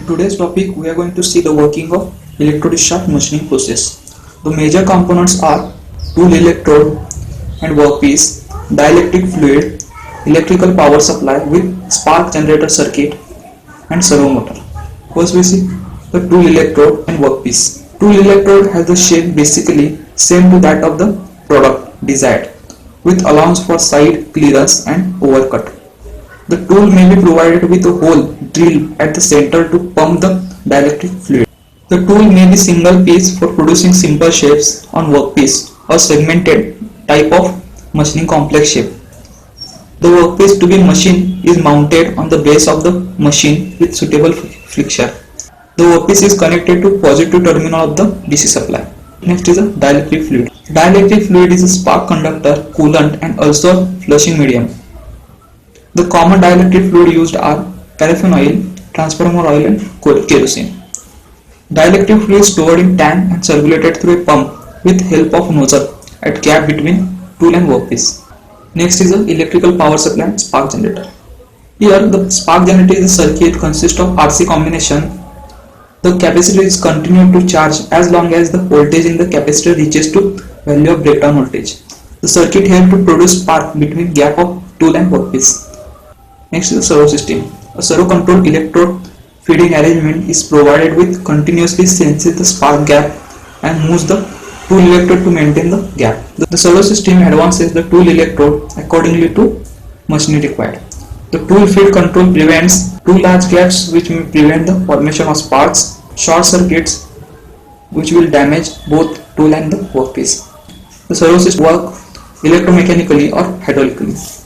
today's topic we are going to see the working of electrodischarge machining process. The major components are tool electrode and workpiece, dielectric fluid, electrical power supply with spark generator circuit and servo motor. First we see the tool electrode and workpiece. Tool electrode has the shape basically same to that of the product desired with allowance for side clearance and overcut. The tool may be provided with a hole drilled at the center to pump the dielectric fluid. The tool may be single piece for producing simple shapes on workpiece or segmented type of machining complex shape. The workpiece to be machined is mounted on the base of the machine with suitable fixture. The workpiece is connected to positive terminal of the DC supply. Next is a dielectric fluid. Dielectric fluid is a spark conductor, coolant and also a flushing medium. The common dielectric fluid used are paraffin oil, transformer oil and kerosene. Dielectric fluid is stored in tank and circulated through a pump with help of nozzle at gap between tool and workpiece. Next is the electrical power supply and spark generator. Here the spark generator is a circuit consists of RC combination. The capacitor is continued to charge as long as the voltage in the capacitor reaches to value of breakdown voltage. The circuit helps to produce spark between gap of tool and workpiece. Next is the servo system. A servo controlled electrode feeding arrangement is provided with continuously senses the spark gap and moves the tool electrode to maintain the gap. The servo system advances the tool electrode accordingly to machinery required. The tool feed control prevents two large gaps which may prevent the formation of sparks, short circuits which will damage both tool and the workpiece. The servo system works electromechanically or hydraulically.